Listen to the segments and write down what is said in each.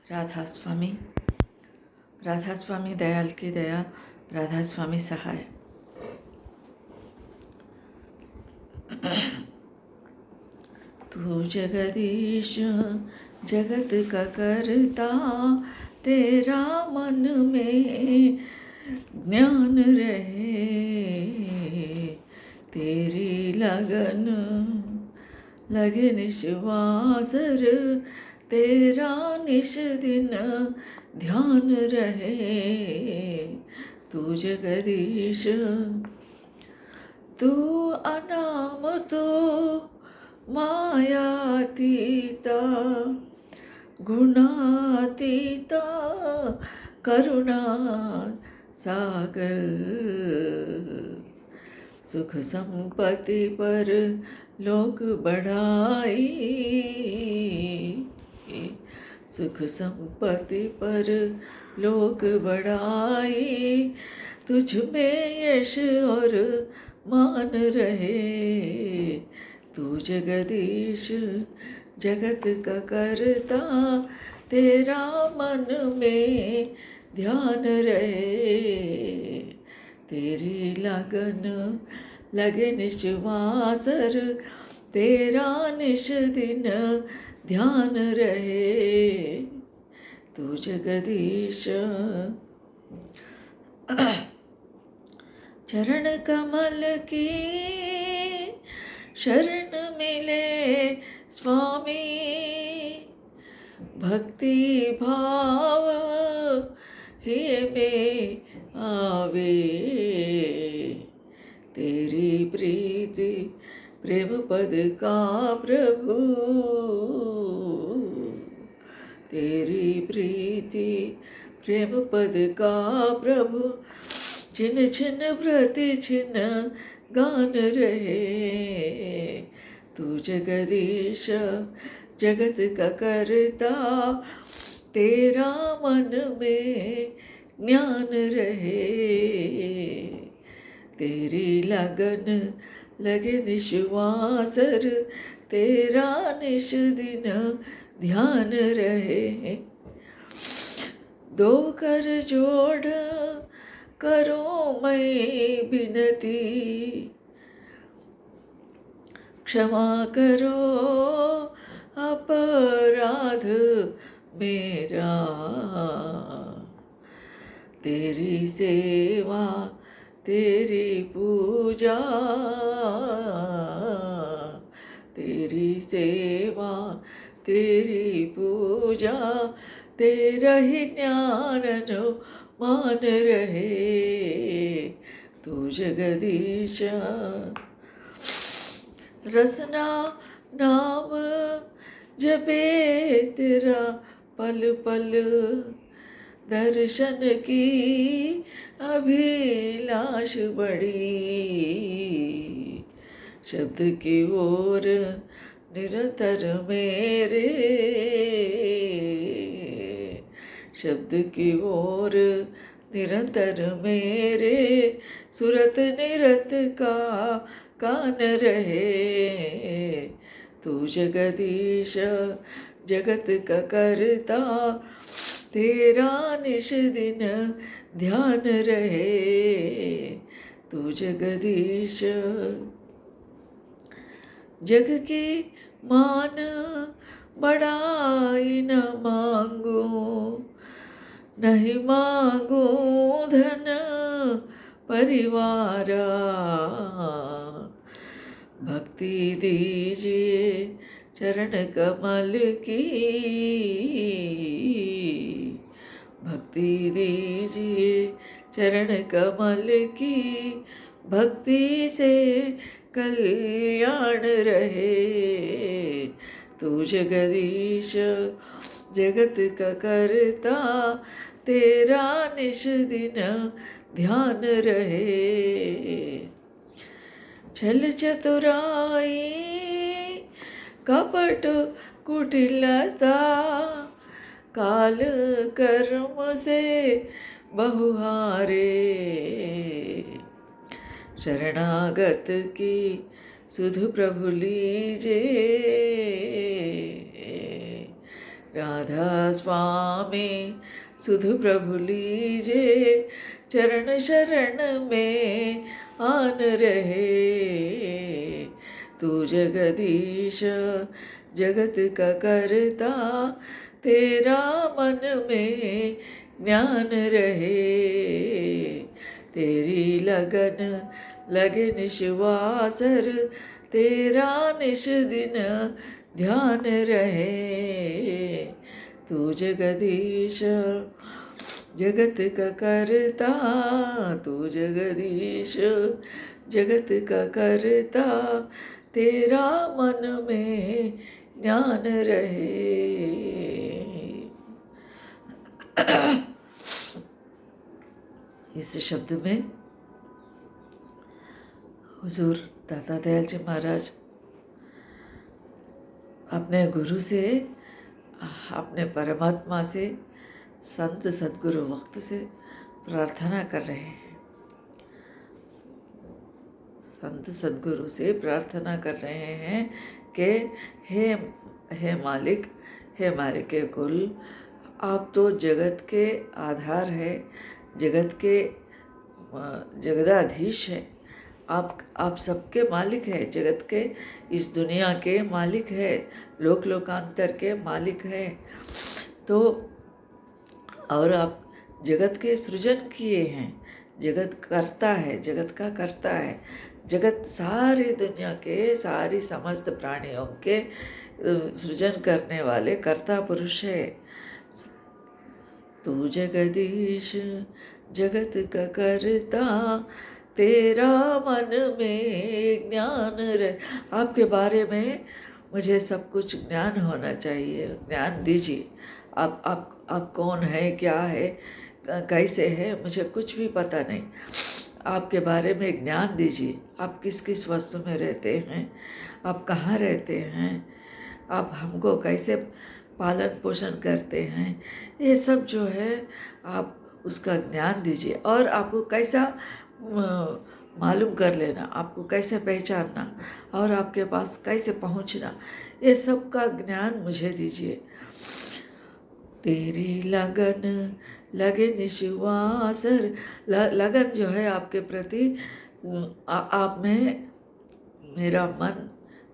राधा स्वामी, राधा स्वामी दयाल की दया, राधा स्वामी सहाय। तू जगदीश जगत का करता, तेरा मन में ज्ञान रहे, तेरी लगन लगे निश्वासर, तेरा निश दिन ध्यान रहे। तू जगदीश तू अनाम तो मायातीता, गुणातीता करुणा सागर, सुख संपत्ति पर लोक बढ़ाई, सुख संपत्ति पर लोक बढ़ाई, तुझ में यश और मान रहे। तू जगदीश जगत का करता, तेरा मन में ध्यान रहे, तेरी लगन लगे निश्वासर, तेरा निश दिन ध्यान रहे। तू जगदीश चरण कमल की शरण मिले स्वामी, भक्ति भाव ही में आवे, तेरी प्रीति प्रेम पद का प्रभु, तेरी प्रीति प्रेम पद का प्रभु, छिन छिन प्रति छिन गान रहे। तू जगदीश जगत का करता, तेरा मन में ज्ञान रहे, तेरी लगन लगे निश्वासर, तेरा निश दिन ध्यान रहे। दो कर जोड़ करो मैं विनती, क्षमा करो अपराध मेरा, तेरी सेवा तेरी पूजा, तेरी सेवा तेरी पूजा, तेरा ही ज्ञान मान रहे। तू जगदीश रसना नाम जपे तेरा पल पल, दर्शन की अभिलाष बड़ी, शब्द की ओर निरंतर मेरे, शब्द की ओर निरंतर मेरे, सुरत निरत का कान रहे। तू जगदीश जगत का करता, तेरा निश दिन ध्यान रहे। तू जगदीश जग की मान बढ़ाई न मांगो, नहीं मांगो धन परिवारा, भक्ति दीजिए चरण कमल की, भक्ति दीजिए चरण कमल की, भक्ति से कल्याण रहे। तू जगदीश जगत का करता, तेरा निश दिन ध्यान रहे। छल चतुराई कपट कुटिलता, काल कर्म से बहुहारे, शरणागत की सुध प्रभु लीजे, राधा स्वामी सुधु प्रभु लीजे, चरण शरण में आन रहे। तू जगदीश जगत का करता, तेरा मन में ज्ञान रहे। तेरी लगन लगे निश्वासर, तेरा निश दिन ध्यान रहे। तू जगदीश जगत का करता, तू जगदीश जगत का करता, तेरा मन में ज्ञान रहे। इस शब्द में हुजूर दाता दयाल जी महाराज अपने गुरु से, अपने परमात्मा से, संत सद्गुरु वक्त से प्रार्थना कर रहे हैं। संत सद्गुरु से प्रार्थना कर रहे हैं कि हे मालिक, हे मालिक के कुल, आप तो जगत के आधार है, जगत के जगदाधीश है। आप सबके मालिक है, जगत के, इस दुनिया के मालिक है, लोक लोकांतर के मालिक है। तो और आप जगत के सृजन किए हैं, जगत करता है, जगत का करता है। जगत सारी दुनिया के, सारी समस्त प्राणियों के सृजन करने वाले कर्ता पुरुष है। तू जगदीश जगत का करता, तेरा मन में ज्ञान रहे। आपके बारे में मुझे सब कुछ ज्ञान होना चाहिए, ज्ञान दीजिए। आप कौन है, क्या है, कैसे है, मुझे कुछ भी पता नहीं। आपके बारे में ज्ञान दीजिए। आप किस किस वस्तु में रहते हैं, आप कहाँ रहते हैं, आप हमको कैसे पालन पोषण करते हैं, ये सब जो है आप उसका ज्ञान दीजिए। और आपको कैसा मालूम कर लेना, आपको कैसे पहचानना और आपके पास कैसे पहुंचना, ये सब का ज्ञान मुझे दीजिए। तेरी लगन लगे निश्वासर, लगन जो है आपके प्रति, आप में मेरा मन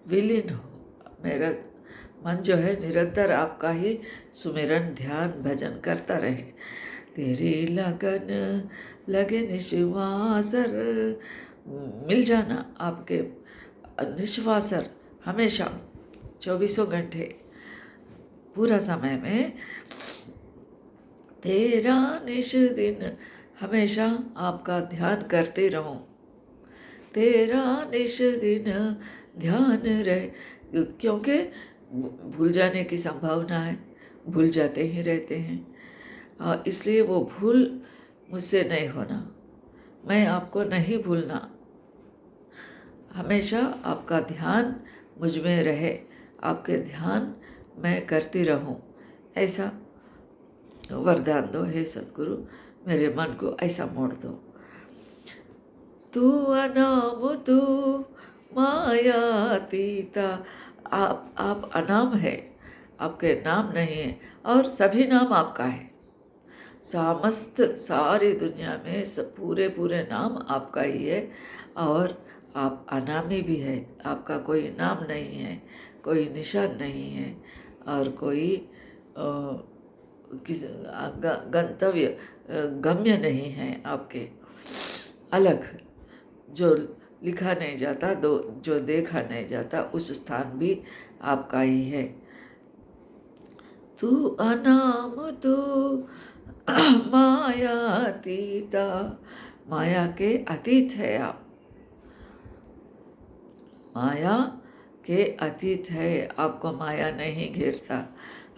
विलीन हो। मेरा मन जो है निरंतर आपका ही सुमिरन ध्यान भजन करता रहे। तेरी लगन लगे निश्वासर, मिल जाना आपके निश्वासर, हमेशा 24 घंटे पूरा समय में। तेरा निश दिन हमेशा आपका ध्यान करते रहूं, तेरा निश दिन ध्यान रहे। क्योंकि भूल जाने की संभावना है, भूल जाते ही रहते हैं, और इसलिए वो भूल मुझसे नहीं होना, मैं आपको नहीं भूलना। हमेशा आपका ध्यान मुझ में रहे, आपके ध्यान मैं करती रहूं, ऐसा वरदान दो हे सद्गुरु। मेरे मन को ऐसा मोड़ दो। तू अनाम तू मायातीता, आप अनाम है, आपके नाम नहीं है, और सभी नाम आपका है। समस्त सारी दुनिया में सब पूरे नाम आपका ही है, और आप अनामी भी है। आपका कोई नाम नहीं है, कोई निशान नहीं है, और कोई किस गंतव्य गम्य नहीं है आपके अलग, जो लिखा नहीं जाता, जो देखा नहीं जाता, उस स्थान भी आपका ही है। तू अनाम तू मायातीता, माया के अतीत है आप, माया के अतीत है। आपको माया नहीं घेरता,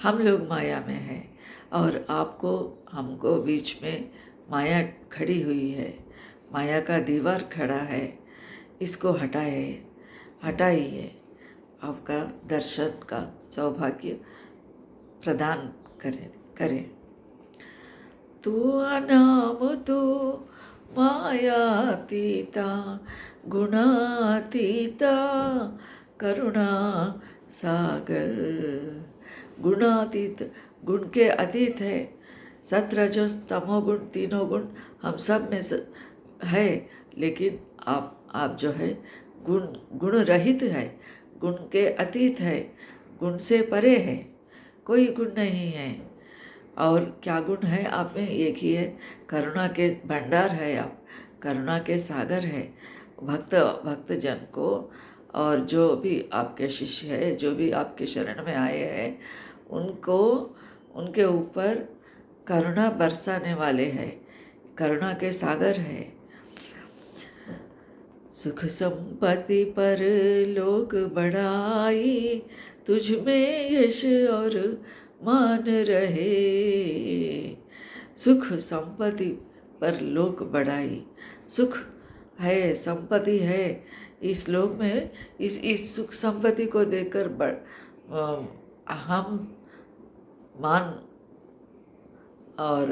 हम लोग माया में हैं, और आपको हमको बीच में माया खड़ी हुई है, माया का दीवार खड़ा है। इसको हटाइए, आपका दर्शन का सौभाग्य प्रदान करें। तू अनाम तू मायातीता, गुणातीता, करुणा सागर, गुणातीत, गुण के अतीत है। सत रजो तमो गुण, तीनों गुण हम सब में है, लेकिन आप जो है गुण रहित है, गुण के अतीत है, गुण से परे है, कोई गुण नहीं है। और क्या गुण है आप में? एक ही है, करुणा के भंडार है आप, करुणा के सागर है। भक्त जन को और जो भी आपके शिष्य है, जो भी आपके शरण में आए हैं, उनको उनके ऊपर करुणा बरसाने वाले हैं, करुणा के सागर है। सुख संपत्ति पर लोक बढ़ाई, तुझ में यश और मान रहे। सुख संपत्ति पर लोक बढ़ाई, सुख है, संपत्ति है इस लोक में। इस सुख संपत्ति को देखकर हम मान और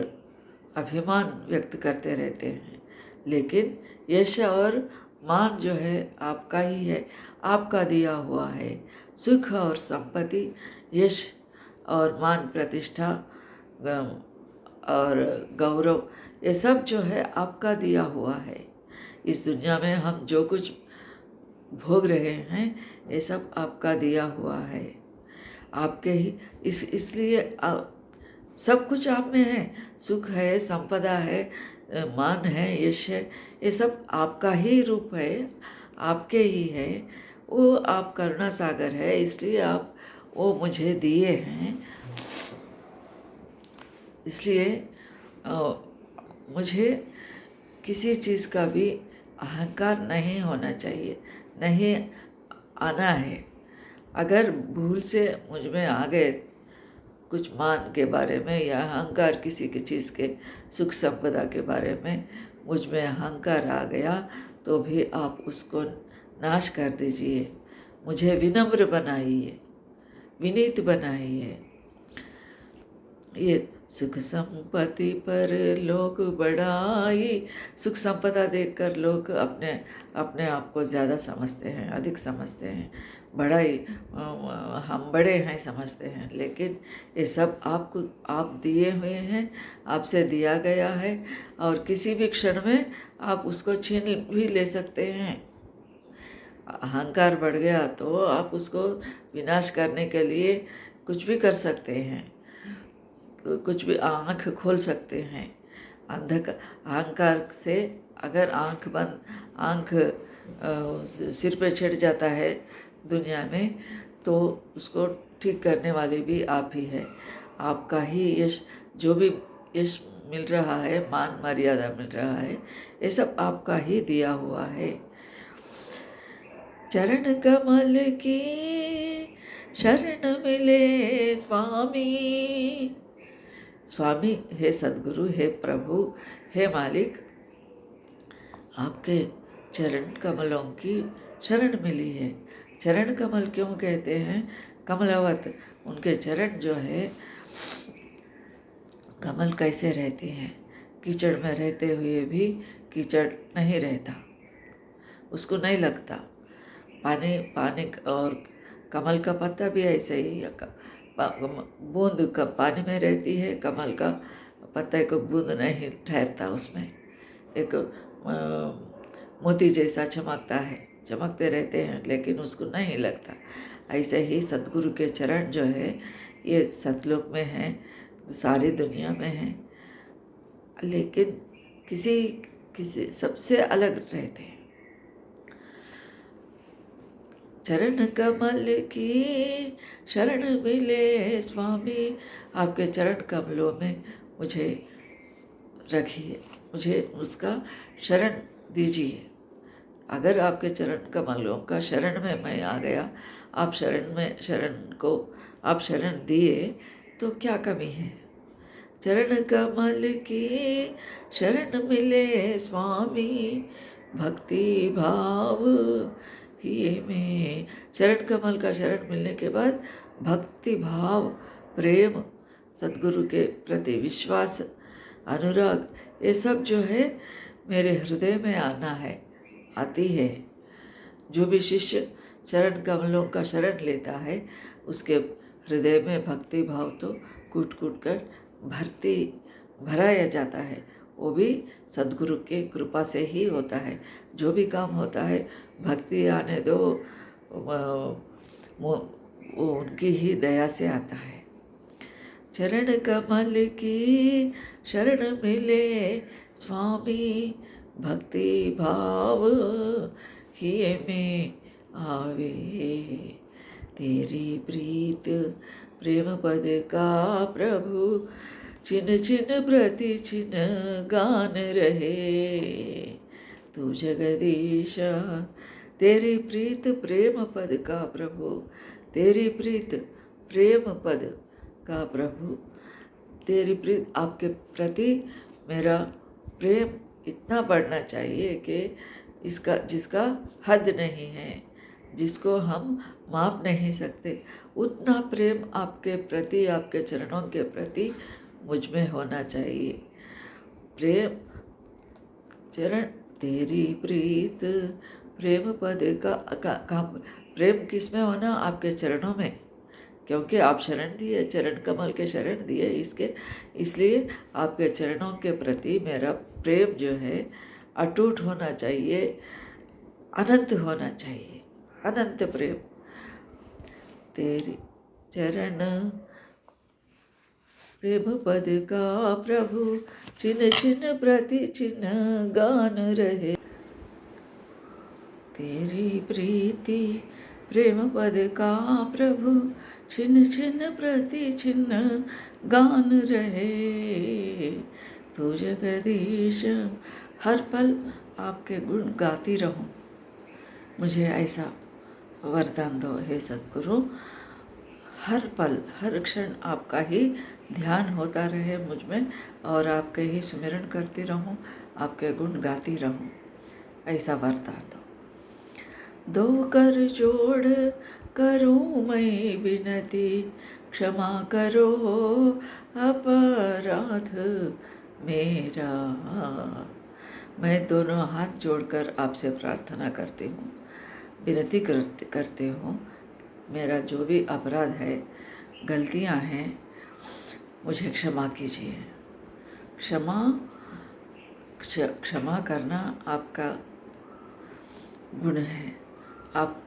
अभिमान व्यक्त करते रहते हैं, लेकिन यश और मान जो है आपका ही है, आपका दिया हुआ है। सुख और संपत्ति, यश और मान, प्रतिष्ठा और गौरव, ये सब जो है आपका दिया हुआ है। इस दुनिया में हम जो कुछ भोग रहे हैं, ये सब आपका दिया हुआ है, आपके ही इसलिए सब कुछ आप में है। सुख है, संपदा है, मान है, यश है, ये सब आपका ही रूप है, आपके ही है। वो आप करुणा सागर है, इसलिए आप वो मुझे दिए हैं। इसलिए मुझे किसी चीज़ का भी अहंकार नहीं होना चाहिए, नहीं आना है। अगर भूल से मुझ में आ गए कुछ मान के बारे में या अहंकार, किसी की चीज़ के सुख संपदा के बारे में मुझ में अहंकार आ गया, तो भी आप उसको नाश कर दीजिए। मुझे विनम्र बनाइए, विनीत बनाइए। ये सुख संपत्ति पर लोग बढ़ाई, सुख संपदा देखकर लोग अपने आप को ज़्यादा समझते हैं, अधिक समझते हैं, बड़ाई, हम बड़े हैं समझते हैं। लेकिन ये सब आपको आप दिए हुए हैं, आपसे दिया गया है, और किसी भी क्षण में आप उसको छीन भी ले सकते हैं। अहंकार बढ़ गया तो आप उसको विनाश करने के लिए कुछ भी कर सकते हैं, कुछ भी आँख खोल सकते हैं। अहंकार से अगर आँख सिर पे छिड़ जाता है दुनिया में, तो उसको ठीक करने वाले भी आप ही है। आपका ही यश, जो भी यश मिल रहा है, मान मर्यादा मिल रहा है, ये सब आपका ही दिया हुआ है। चरण कमल की शरण मिले स्वामी, स्वामी हे सद्गुरु, हे प्रभु, हे मालिक, आपके चरण कमलों की शरण मिली है। चरण कमल क्यों कहते हैं? कमलवत, उनके चरण जो है, कमल कैसे रहते हैं? कीचड़ में रहते हुए भी कीचड़ नहीं रहता, उसको नहीं लगता पानी। और कमल का पत्ता भी ऐसे ही, बूंद पानी में रहती है, कमल का पत्ते को बूंद नहीं ठहरता, उसमें एक मोती जैसा चमकता है, चमकते रहते हैं, लेकिन उसको नहीं लगता। ऐसे ही सद्गुरु के चरण जो है, ये सतलोक में हैं, सारी दुनिया में हैं, लेकिन किसी सबसे अलग रहते हैं। चरण कमल की शरण मिले स्वामी, आपके चरण कमलों में मुझे रखिए, मुझे उसका शरण दीजिए। अगर आपके चरण कमलों का शरण में मैं आ गया, आप आप शरण दिए, तो क्या कमी है? चरण कमल की शरण मिले स्वामी, भक्ति भाव ही में। चरण कमल का शरण मिलने के बाद भक्ति भाव, प्रेम, सद्गुरु के प्रति विश्वास, अनुराग, ये सब जो है मेरे हृदय में आना है, आती है। जो भी शिष्य चरण कमलों का शरण लेता है, उसके हृदय में भक्ति भाव तो कूट कूट कर भराया जाता है, वो भी सद्गुरु के कृपा से ही होता है। जो भी काम होता है भक्ति आने दो, वो उनकी ही दया से आता है। चरण कमल की शरण मिले स्वामी, भक्ति भाव ही में आवे। तेरी प्रीत प्रेम पद का प्रभु, चिन चिन प्रति चिन गान रहे। तू जगदीश तेरी प्रीत प्रेम पद का प्रभु, तेरी प्रीत प्रेम पद का प्रभु, तेरी प्रीत, आपके प्रति मेरा प्रेम इतना बढ़ना चाहिए कि जिसका हद नहीं है, जिसको हम माप नहीं सकते, उतना प्रेम आपके प्रति, आपके चरणों के प्रति मुझ में होना चाहिए। प्रेम चरण तेरी प्रीत प्रेम पद का प्रेम किस में होना? आपके चरणों में, क्योंकि आप शरण दिए, चरण कमल के शरण दिए, इसलिए आपके चरणों के प्रति मेरा प्रेम जो है अटूट होना चाहिए, अनंत होना चाहिए, अनंत प्रेम। तेरी चरण प्रेम पद का प्रभु, चिन चिन प्रति चिन गान रहे। तेरी प्रीति प्रेम पद का प्रभु, छिन छिन प्रति छिन्न गान रहे। तू जगदीश, हर पल आपके गुण गाती रहूं, मुझे ऐसा वरदान दो हे सद्गुरु। हर पल हर क्षण आपका ही ध्यान होता रहे मुझ में, और आपके ही स्मरण करती रहूं, आपके गुण गाती रहूं, ऐसा वरदान दो कर जोड़ करूं मैं विनती, क्षमा करो अपराध मेरा। मैं दोनों हाथ जोड़कर आपसे प्रार्थना करती हूँ, विनती करती हूँ, मेरा जो भी अपराध है, गलतियाँ हैं, मुझे क्षमा कीजिए। क्षमा करना आपका गुण है। आप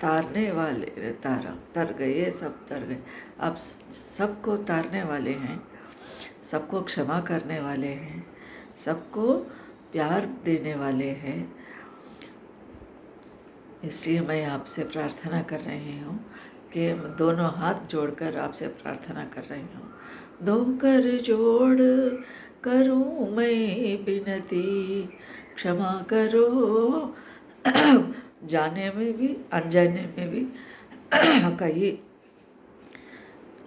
तारने वाले, तर गए, सब तर गए, आप सबको तारने वाले हैं, सबको क्षमा करने वाले हैं, सबको प्यार देने वाले हैं। इसलिए मैं आपसे प्रार्थना कर रही हूँ कि दोनों हाथ जोड़कर आपसे प्रार्थना कर रही हूँ। दो कर जोड़ करूँ मैं विनती, क्षमा करो जाने में भी अनजाने में भी कई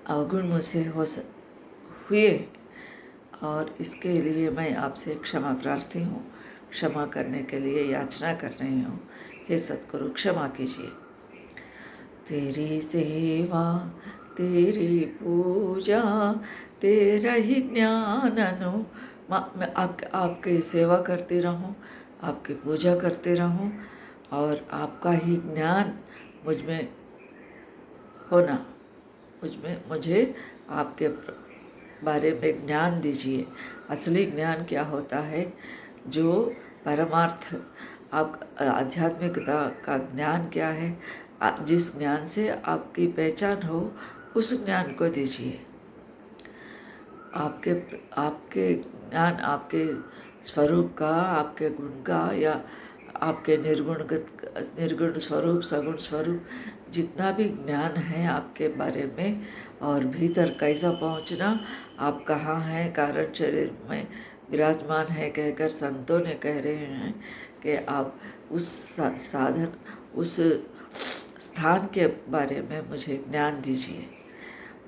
अवगुण मुझसे हुए, और इसके लिए मैं आपसे क्षमा प्रार्थी हूँ, क्षमा करने के लिए याचना कर रही हूँ। हे सद्गुरु, क्षमा कीजिए। तेरी सेवा तेरी पूजा तेरा ही ज्ञान मैं आपकी सेवा करती रहूं, आपकी पूजा करते रहूं, और आपका ही ज्ञान मुझ में होना, मुझे आपके बारे में ज्ञान दीजिए। असली ज्ञान क्या होता है, जो परमार्थ आप आध्यात्मिकता का ज्ञान क्या है, जिस ज्ञान से आपकी पहचान हो, उस ज्ञान को दीजिए। आपके ज्ञान, आपके स्वरूप का, आपके गुण का, या आपके निर्गुण स्वरूप, सगुण स्वरूप, जितना भी ज्ञान है आपके बारे में, और भीतर कैसा पहुंचना, आप कहाँ हैं, कारण शरीर में विराजमान है कहकर संतों ने कह रहे हैं कि आप उस साधन, उस स्थान के बारे में मुझे ज्ञान दीजिए।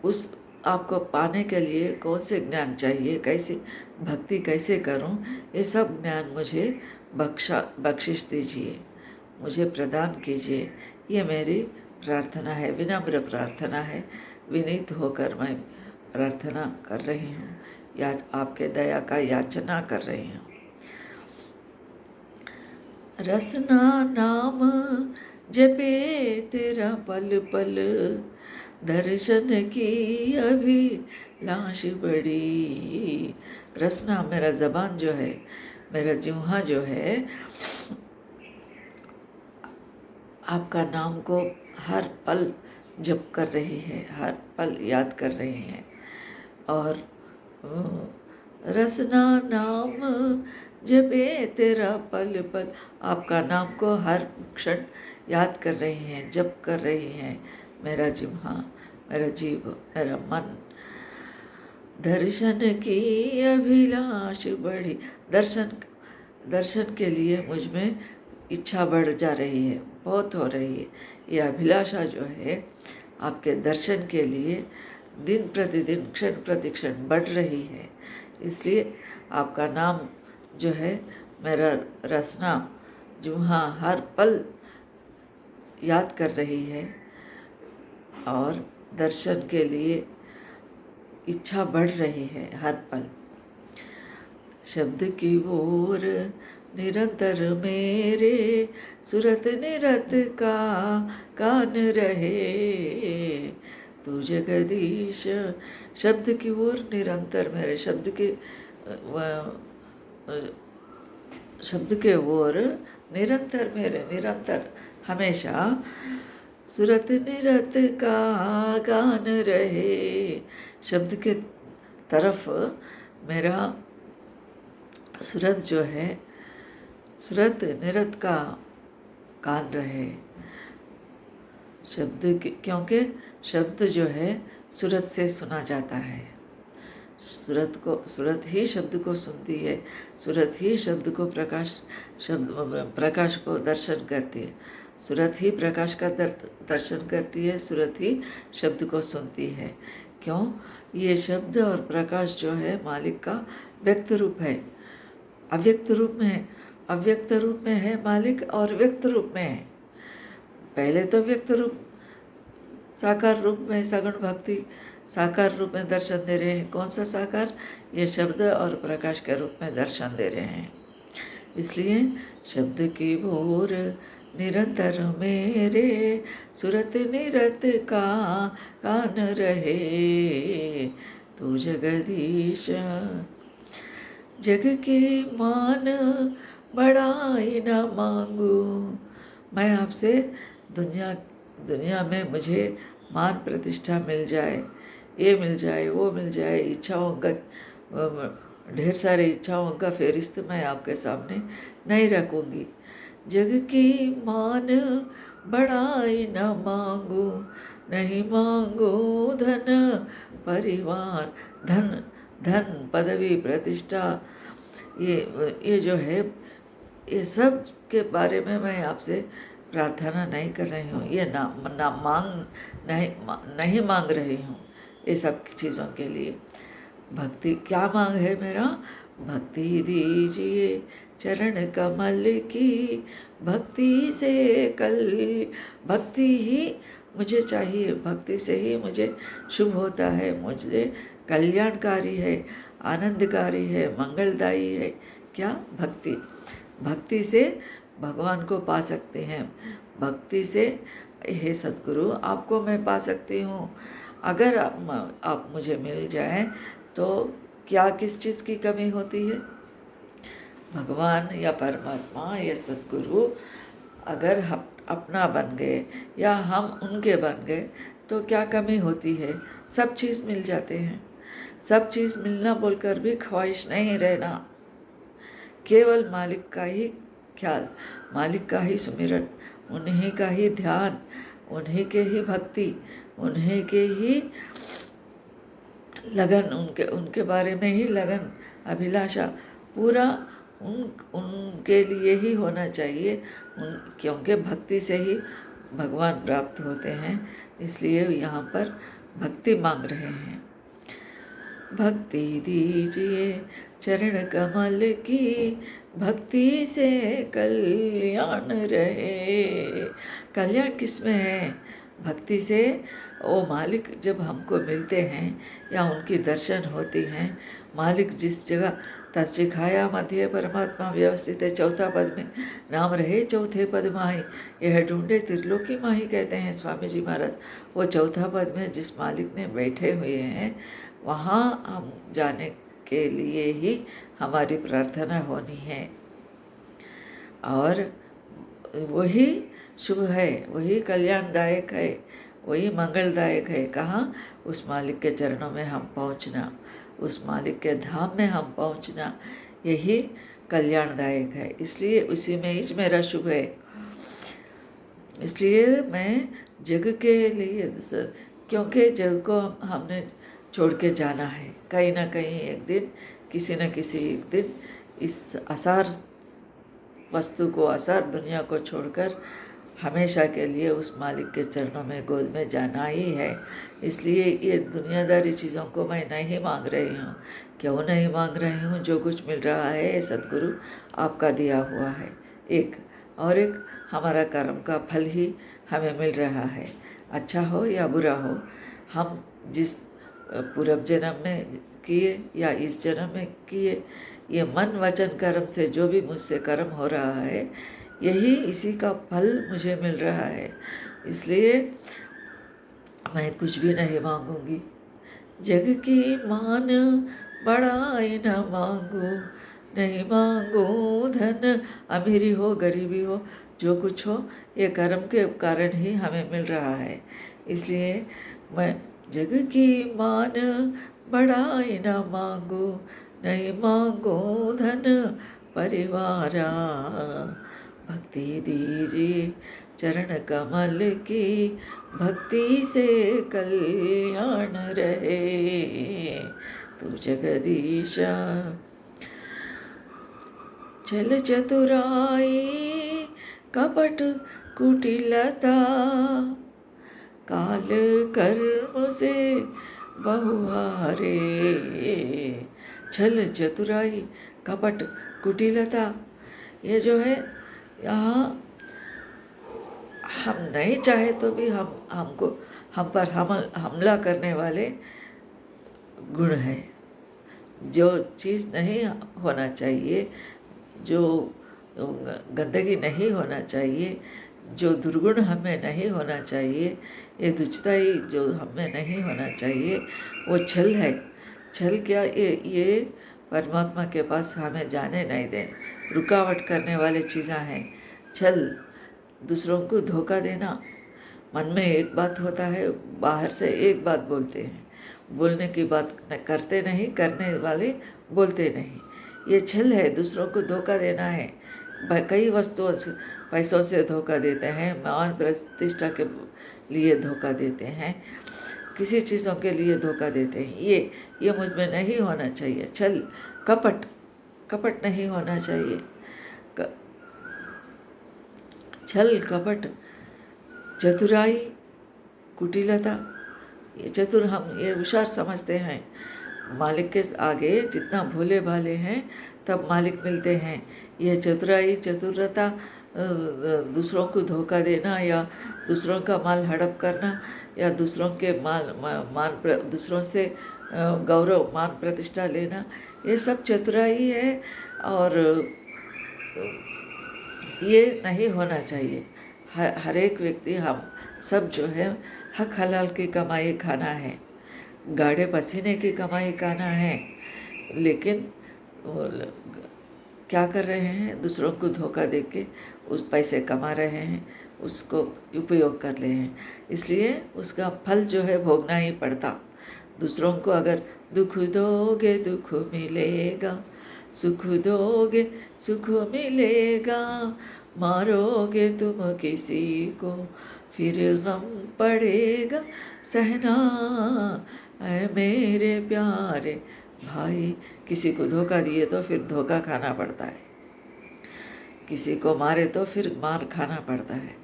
उस आपको पाने के लिए कौन से ज्ञान चाहिए, कैसे भक्ति कैसे करूं, ये सब ज्ञान मुझे बख्शिश दीजिए, मुझे प्रदान कीजिए। ये मेरी प्रार्थना है, विनम्र प्रार्थना है, विनीत होकर मैं प्रार्थना कर रही हूँ, या आपके दया का याचना कर रही हूँ। रसना नाम जपे तेरा पल पल, दर्शन की अभिलाष बड़ी। रसना मेरा ज़बान जो है, मेरा जिह्वा जो है, आपका नाम को हर पल जप कर रही है, हर पल याद कर रही है। और रसना नाम जपे तेरा पल पल, आपका नाम को हर क्षण याद कर रही हैं, जप कर रही हैं मेरा जिह्वा, मेरा जीव, मेरा मन। दर्शन की अभिलाष बढ़ी, दर्शन के लिए मुझ में इच्छा बढ़ जा रही है, बहुत हो रही है। ये अभिलाषा जो है आपके दर्शन के लिए दिन प्रतिदिन क्षण प्रतिक्षण बढ़ रही है। इसलिए आपका नाम जो है मेरा रसना जिह्वा हर पल याद कर रही है और दर्शन के लिए इच्छा बढ़ रही है हर पल। शब्द की ओर निरंतर मेरे, सुरत निरत का कान रहे। तू जगदीश, शब्द की ओर निरंतर मेरे, शब्द के ओर निरंतर मेरे, निरंतर हमेशा सुरत निरत का गान रहे। शब्द के तरफ मेरा सुरत जो है, सुरत निरत का कान रहे। क्योंकि शब्द जो है सुरत से सुना जाता है, सुरत ही शब्द को सुनती है, सुरत ही शब्द को प्रकाश को दर्शन करती है, सुरत ही प्रकाश का दर्शन करती है, सुरत ही शब्द को सुनती है। क्यों? ये शब्द और प्रकाश जो है मालिक का व्यक्त रूप है, अव्यक्त रूप में है। अव्यक्त रूप में है मालिक और व्यक्त रूप में है। पहले तो व्यक्त रूप, साकार रूप में सगुण भक्ति साकार रूप में दर्शन दे रहे हैं। कौन सा साकार? ये शब्द और प्रकाश के रूप में दर्शन दे रहे हैं। इसलिए शब्द की भोर निरंतर मेरे, सुरत निरत का कान रहे। तू जगदीश, जग के मान बढ़ाई न मांगू। मैं आपसे दुनिया में मुझे मान प्रतिष्ठा मिल जाए, ये मिल जाए, वो मिल जाए, इच्छाओं का ढेर सारे इच्छाओं का फेरिस्त मैं आपके सामने नहीं रखूँगी। जग की मान बढ़ाई न मांगू, नहीं मांगू धन परिवार, धन पदवी प्रतिष्ठा, ये जो है, ये सब के बारे में मैं आपसे प्रार्थना नहीं कर रही हूँ। ये नहीं मांग रही हूँ ये सब चीज़ों के लिए। भक्ति क्या मांग है मेरा? भक्ति दीजिए चरण कमल की, भक्ति से भक्ति ही मुझे चाहिए, भक्ति से ही मुझे शुभ होता है, मुझे कल्याणकारी है, आनंदकारी है, मंगलदायी है। क्या? भक्ति। भक्ति से भगवान को पा सकते हैं। भक्ति से हे सद्गुरु आपको मैं पा सकती हूँ। अगर आप मुझे मिल जाए तो क्या किस चीज़ की कमी होती है? भगवान या परमात्मा या सद्गुरु अगर अपना बन गए या हम उनके बन गए तो क्या कमी होती है? सब चीज़ मिल जाते हैं। सब चीज़ मिलना बोलकर भी ख्वाहिश नहीं रहना, केवल मालिक का ही ख्याल, मालिक का ही सुमिरन, उन्हीं का ही ध्यान, उन्हीं के ही भक्ति, उन्हीं के ही लगन, उनके बारे में ही लगन, अभिलाषा पूरा उनके लिए ही होना चाहिए। क्योंकि भक्ति से ही भगवान प्राप्त होते हैं। इसलिए यहाँ पर भक्ति मांग रहे हैं। भक्ति दीजिए चरण कमल की, भक्ति से कल्याण रहे। कल्याण किस में है? भक्ति से। वो मालिक जब हमको मिलते हैं या उनकी दर्शन होती हैं, मालिक जिस जगह तत्सिखाया मध्य परमात्मा व्यवस्थित है। चौथा पद में नाम रहे चौथे पद माही, यह ढूंढे त्रिलोकी माही कहते हैं स्वामी जी महाराज। वो चौथा पद में जिस मालिक ने बैठे हुए हैं वहाँ हम जाने के लिए ही हमारी प्रार्थना होनी है। और वही शुभ है, वही कल्याणदायक है, वही मंगलदायक है। कहाँ? उस मालिक के चरणों में हम पहुँचना, उस मालिक के धाम में हम पहुँचना, यही कल्याणदायक है। इसलिए उसी में ही मेरा शुभ है। इसलिए मैं जग के लिए, क्योंकि जग को हमने छोड़ के जाना है कहीं ना कहीं एक दिन, किसी न किसी एक दिन इस आसार वस्तु को, आसार दुनिया को छोड़कर हमेशा के लिए उस मालिक के चरणों में, गोद में जाना ही है। इसलिए ये दुनियादारी चीज़ों को मैं नहीं मांग रही हूँ। क्यों नहीं मांग रही हूँ? जो कुछ मिल रहा है सद्गुरु आपका दिया हुआ है, एक और एक हमारा कर्म का फल ही हमें मिल रहा है। अच्छा हो या बुरा हो, हम जिस पूर्व जन्म में किए या इस जन्म में किए, ये मन वचन कर्म से जो भी मुझसे कर्म हो रहा है, यही इसी का फल मुझे मिल रहा है। इसलिए मैं कुछ भी नहीं मांगूंगी। जग की मान बड़ाई न मांगू, नहीं मांगू धन अमीरी हो गरीबी हो, जो कुछ हो ये कर्म के कारण ही हमें मिल रहा है। इसलिए मैं जग की मान बड़ाई न मांगू, नहीं मांगू धन परिवारा, भक्ति दीजिए चरण कमल की, भक्ति से कल्याण रहे तू जगदीशा। छल चतुराई कपट कुटिलता, काल कर्म से बहुहारे। छल चतुराई कपट कुटिलता, ये जो है यहाँ हम नहीं चाहे तो भी हम पर हमला करने वाले गुण है। जो चीज़ नहीं होना चाहिए, जो गंदगी नहीं होना चाहिए, जो दुर्गुण हमें नहीं होना चाहिए, ये दुष्टताई जो हमें नहीं होना चाहिए, वो छल है। छल क्या? ये परमात्मा के पास हमें जाने नहीं दें, रुकावट करने वाली चीज़ें हैं। छल, दूसरों को धोखा देना। मन में एक बात होता है, बाहर से एक बात बोलते हैं, बोलने की बात करते नहीं, करने वाले बोलते नहीं। ये छल है, दूसरों को धोखा देना है। कई वस्तुओं से, पैसों से धोखा देते हैं, मान प्रतिष्ठा के लिए धोखा देते हैं, किसी चीज़ों के लिए धोखा देते हैं। ये मुझ में नहीं होना चाहिए। छल कपट नहीं होना चाहिए। छल कपट चतुराई कुटिलता, ये चतुर हम ये होशियार समझते हैं। मालिक के आगे जितना भोले भाले हैं तब मालिक मिलते हैं। ये चतुराई चतुरता, दूसरों को धोखा देना या दूसरों का माल हड़प करना या दूसरों के दूसरों से गौरव मान प्रतिष्ठा लेना, ये सब चतुराई है और ये नहीं होना चाहिए। हर एक व्यक्ति, हम सब जो है हक हलाल की कमाई खाना है, गाढ़े पसीने की कमाई खाना है, लेकिन क्या कर रहे हैं? दूसरों को धोखा देके उस पैसे कमा रहे हैं, उसको उपयोग कर रहे हैं। इसलिए उसका फल जो है भोगना ही पड़ता। दूसरों को अगर दुख दोगे दुख मिलेगा, सुख दोगे सुख मिलेगा, मारोगे तुम किसी को फिर गम पड़ेगा सहना। ऐ मेरे प्यारे भाई, किसी को धोखा दिए तो फिर धोखा खाना पड़ता है, किसी को मारे तो फिर मार खाना पड़ता है।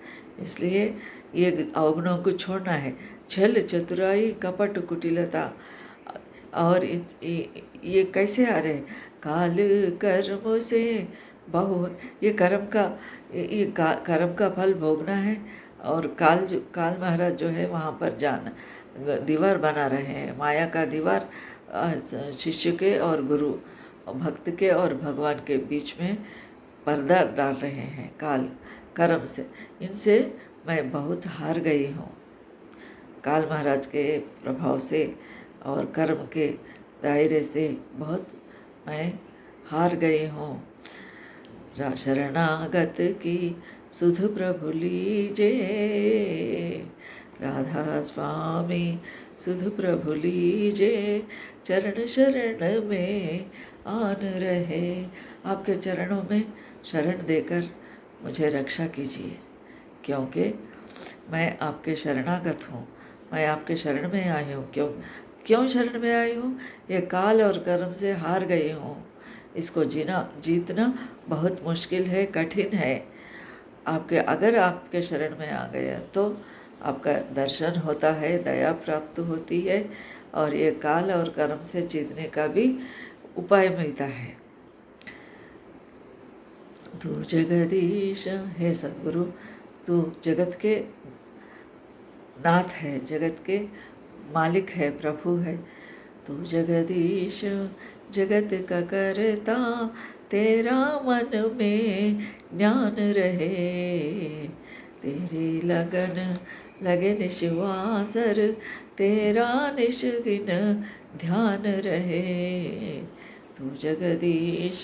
इसलिए ये अवगुणों को छोड़ना है। छल चतुराई कपट कुटिलता, और ये कैसे आ रहे? काल कर्म से बहु, ये कर्म का फल भोगना है। और काल महाराज जो है वहाँ पर दीवार बना रहे हैं, माया का दीवार शिष्य के और गुरु भक्त के और भगवान के बीच में पर्दा डाल रहे हैं काल कर्म से। इनसे मैं बहुत हार गई हूँ, काल महाराज के प्रभाव से और कर्म के दायरे से बहुत मैं हार गई हूँ। शरणागत की सुध प्रभु लीजे, राधा स्वामी सुध प्रभु लीजे, चरण शरण में आन रहे। आपके चरणों में शरण देकर मुझे रक्षा कीजिए, क्योंकि मैं आपके शरणागत हूँ, मैं आपके शरण में आई हूँ। क्यों शरण में आई हूँ? ये काल और कर्म से हार गई हूँ। इसको जीतना बहुत मुश्किल है, कठिन है। अगर आपके शरण में आ गया तो आपका दर्शन होता है, दया प्राप्त होती है और ये काल और कर्म से जीतने का भी उपाय मिलता है। तू जगदीश है सद्गुरु, तू जगत के नाथ है, जगत के मालिक है, प्रभु है। तू जगदीश जगत का करता, तेरा मन में ज्ञान रहे। तेरी लगन लगे निश्वासर, तेरा निश दिन ध्यान रहे। तू जगदीश